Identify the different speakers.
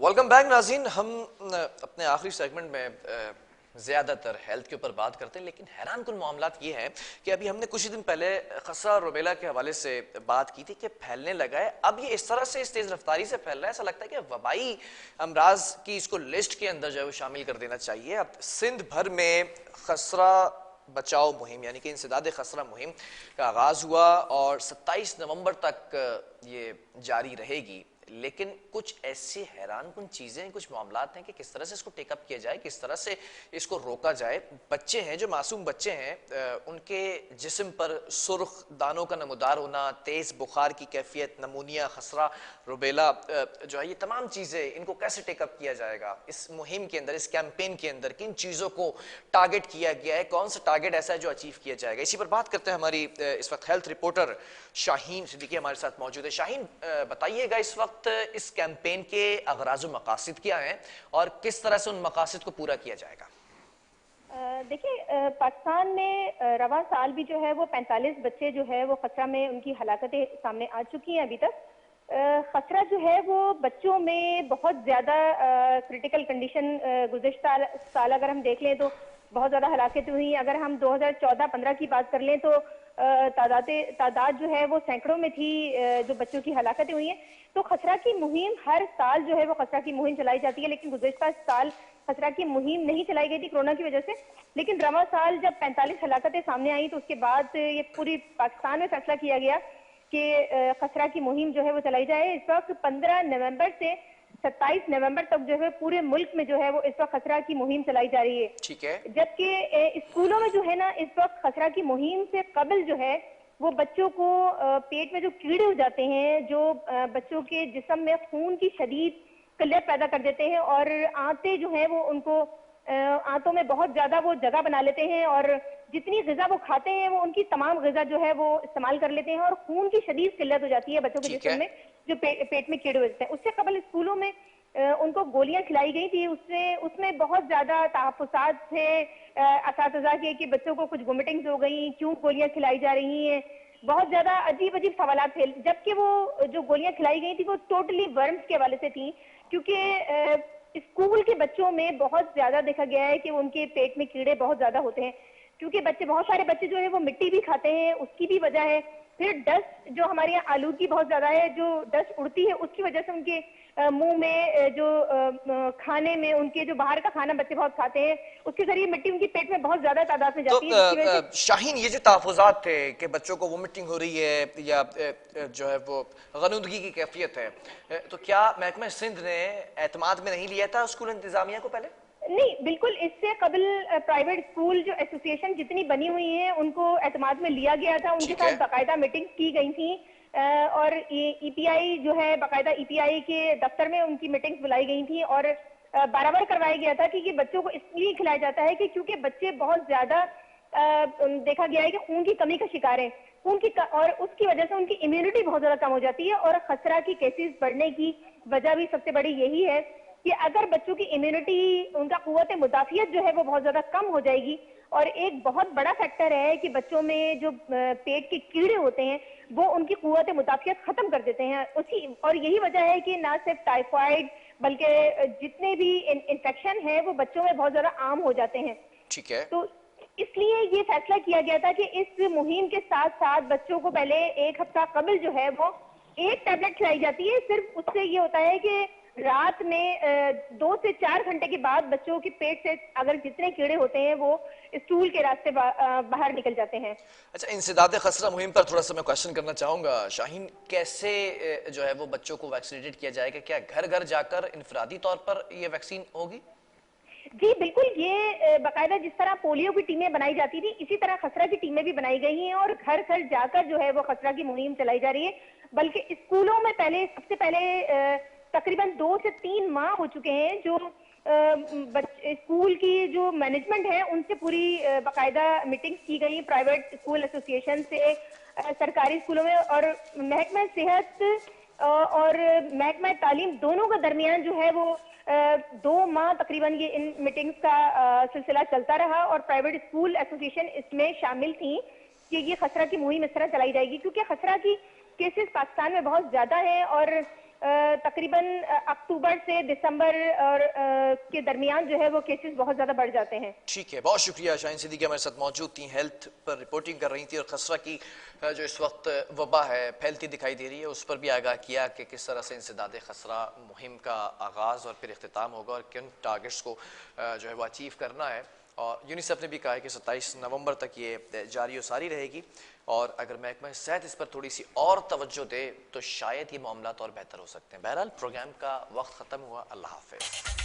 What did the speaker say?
Speaker 1: Welcome back नाज़रीन। हम अपने आखिरी सेगमेंट में ज़्यादातर हेल्थ के ऊपर बात करते हैं, लेकिन हैरान कुन मामलात ये हैं कि अभी हमने कुछ ही दिन पहले खसरा और रुबेला के हवाले से बात की थी कि फैलने लगा है। अब ये इस तरह से इस तेज़ रफ्तारी से फैल रहा है, ऐसा लगता है कि वबाई अमराज की इसको लिस्ट के अंदर जो है वो शामिल कर देना चाहिए। अब सिंध भर में खसरा बचाओ मुहिम यानी कि इंसदाद खसरा मुहिम का आगाज़ हुआ और 27 नवंबर तक ये जारी रहेगी। लेकिन कुछ ऐसी हैरानकुन चीज़ें, कुछ मामलात हैं कि किस तरह से इसको टेकअप किया जाए, किस तरह से इसको रोका जाए। बच्चे हैं, जो मासूम बच्चे हैं, उनके जिस्म पर सुर्ख दानों का नमूदार होना, तेज़ बुखार की कैफियत, नमूनिया, खसरा, रुबेला जो है, ये तमाम चीज़ें, इनको कैसे टेकअप किया जाएगा इस मुहिम के अंदर, इस कैंपेन के अंदर? किन चीज़ों को टारगेट किया गया है? कौन सा टारगेट ऐसा है जो अचीव किया जाएगा? इसी पर बात करते हैं। हमारी इस वक्त हेल्थ रिपोर्टर शाहीन सिद्दीकी हमारे साथ मौजूद है। शाहीन, बताइएगा इस वक्त इस कैंपेन के अगराज व मकासद क्या हैं और किस तरह से उन मकासद को पूरा किया जाएगा?
Speaker 2: देखिए, पाकिस्तान में रवां साल भी जो है वो 45 बच्चे जो है वो खसरा में उनकी हलाकतें सामने आ चुकी हैं। अभी तक खसरा जो है वो बच्चों में बहुत ज्यादा क्रिटिकल कंडीशन, गुज़िश्ता साल अगर हम देख लें तो बहुत ज्यादा हलाकतें हुई। अगर हम 2014-15 की बात कर लें तो तादाद जो है वो सैकड़ों में थी, जो बच्चों की हलाकतें हुई हैं। तो खसरा की मुहिम हर साल जो है वो खसरा की मुहिम चलाई जाती है, लेकिन गुज़िश्ता साल खसरा की मुहिम नहीं चलाई गई थी कोरोना की वजह से। लेकिन रवां साल जब 45 हलाकतें सामने आई तो उसके बाद ये पूरी पाकिस्तान में फैसला किया गया कि खसरा की मुहिम जो है वो चलाई जाए। इस वक्त 15 नवंबर से 27 नवंबर तक जो है पूरे मुल्क में जो है वो इस वक्त खसरा की मुहिम चलाई जा रही है।
Speaker 1: ठीक है।
Speaker 2: जबकि स्कूलों में जो है ना, इस वक्त खसरा की मुहिम से कबल जो है वो बच्चों को पेट में जो कीड़े हो जाते हैं, जो बच्चों के जिस्म में खून की शदीद किल्लत पैदा कर देते हैं और आंतें जो है वो उनको आंतों में बहुत ज्यादा वो जगह बना लेते हैं और जितनी ग़िज़ा वो खाते हैं वो उनकी तमाम ग़िज़ा जो है वो इस्तेमाल कर लेते हैं और खून की शदीद किल्लत हो जाती है बच्चों के
Speaker 1: ठीक
Speaker 2: जिस्म
Speaker 1: है।
Speaker 2: में, जो पेट में कीड़े हो जाते हैं। उससे कबल स्कूलों में उनको गोलियां खिलाई गई थी। उसमें बहुत ज्यादा तहफ़्फ़ुज़ात थे असातिज़ा के कि बच्चों को कुछ वोमिटिंग्स हो गई, क्यों गोलियां खिलाई जा रही हैं, बहुत ज्यादा अजीब अजीब सवाल थे। जबकि वो जो गोलियां खिलाई गई थी वो टोटली वर्म्स के हवाले से थी, क्योंकि स्कूल के बच्चों में बहुत ज्यादा देखा गया है कि उनके पेट में कीड़े बहुत ज्यादा होते हैं, क्योंकि बहुत सारे बच्चे जो है वो मिट्टी भी खाते हैं, उसकी भी वजह है। फिर डस्ट, जो हमारे यहाँ आलूगी बहुत ज्यादा है, जो डस्ट उड़ती है उसकी वजह से उनके मुंह में खाने में, उनके जो बाहर का खाना बच्चे बहुत खाते हैं, उसके जरिए मिट्टी उनकी पेट में बहुत ज्यादा तादाद में
Speaker 1: तो
Speaker 2: जाती है, जिसकी वजह से
Speaker 1: शाहीन, ये जो तहफ़्फ़ुज़ात थे कि बच्चों को वोमिटिंग हो रही है या जो है वो गनुदगी की कैफियत है, तो क्या महकमा सिंध ने एतमाद में नहीं लिया था स्कूल इंतजामिया को पहले?
Speaker 2: नहीं, बिल्कुल। इससे कबल प्राइवेट स्कूल जो एसोसिएशन जितनी बनी हुई है उनको एतमाद में लिया गया था, उनके
Speaker 1: ठीक
Speaker 2: साथ
Speaker 1: है।
Speaker 2: बाकायदा मीटिंग्स की गई थी और ईपीआई जो है, बाकायदा ईपीआई के दफ्तर में उनकी मीटिंग्स बुलाई गई थी और बराबर करवाया गया था कि ये बच्चों को इसलिए खिलाया जाता है कि क्योंकि बच्चे बहुत ज्यादा देखा गया है कि खून की कमी का शिकार है, और उसकी वजह से उनकी इम्यूनिटी बहुत ज्यादा कम हो जाती है और खसरा की केसेस बढ़ने की वजह भी सबसे बड़ी यही है कि अगर बच्चों की इम्यूनिटी, उनका कुव्वत मुदाफियत जो है वो बहुत ज्यादा कम हो जाएगी। और एक बहुत बड़ा फैक्टर है कि बच्चों में जो पेट के कीड़े होते हैं वो उनकी कुव्वत मुदाफियत खत्म कर देते हैं और यही वजह है कि ना सिर्फ टाइफाइड बल्कि जितने भी इन्फेक्शन है वो बच्चों में बहुत ज्यादा आम हो जाते हैं।
Speaker 1: ठीक है।
Speaker 2: तो इसलिए ये फैसला किया गया था कि इस मुहिम के साथ साथ बच्चों को पहले एक हफ्ता कबल जो है वो एक टैबलेट खिलाई जाती है। सिर्फ उससे ये होता है कि रात में 2 से 4 घंटे के बाद बच्चों के पेट से अगर जितने कीड़े होते हैं वो स्टूल के रास्ते बाहर निकल जाते हैं।
Speaker 1: अच्छा, इंसदाद खसरा मुहिम पर थोड़ा सा मैं क्वेश्चन करना चाहूंगा शाहीन, कैसे जो है वो बच्चों को वैक्सीनेटेड किया जाएगा? क्या घर घर जाकर इनफरादी तौर पर ये वैक्सीन होगी?
Speaker 2: जी बिल्कुल, ये बाकायदा जिस तरह पोलियो की टीमें बनाई जाती थी इसी तरह खसरा की टीमें भी बनाई गई हैं और घर घर जाकर जो है वो खसरा की मुहिम चलाई जा रही है। बल्कि स्कूलों में सबसे पहले तकरीबन 2 से 3 माह हो चुके हैं जो स्कूल की जो मैनेजमेंट है उनसे पूरी बाकायदा मीटिंग्स की गई, प्राइवेट स्कूल एसोसिएशन से, सरकारी स्कूलों में और महकमा सेहत और महकमा तालीम दोनों के दरमियान जो है वो 2 माह तकरीबन ये इन मीटिंग्स का सिलसिला चलता रहा और प्राइवेट स्कूल एसोसिएशन इसमें शामिल थी कि ये खसरा की मुहिम इस तरह चलाई जाएगी, क्योंकि खसरा की केसेस पाकिस्तान में बहुत ज्यादा है और तकरीबन अक्टूबर से दिसंबर और के दरमियान जो है वो केसेस बहुत ज़्यादा बढ़ जाते हैं।
Speaker 1: ठीक है, बहुत शुक्रिया। शाहीन सिद्दीकी हमारे साथ मौजूद थी, हेल्थ पर रिपोर्टिंग कर रही थी और खसरा की जो इस वक्त वबा है फैलती दिखाई दे रही है, उस पर भी आगाह किया कि किस तरह से इंसदाद खसरा मुहिम का आगाज़ और फिर इख्तिताम होगा और किन टारगेट्स को जो है वो अचीव करना है। और यूनिसेफ ने भी कहा है कि 27 नवंबर तक ये जारी और सारी रहेगी और अगर महकमा सेहत इस पर थोड़ी सी और तवज्जो दे तो शायद ये मामला और बेहतर हो सकते हैं। बहरहाल प्रोग्राम का वक्त ख़त्म हुआ। अल्लाह हाफ़िज़।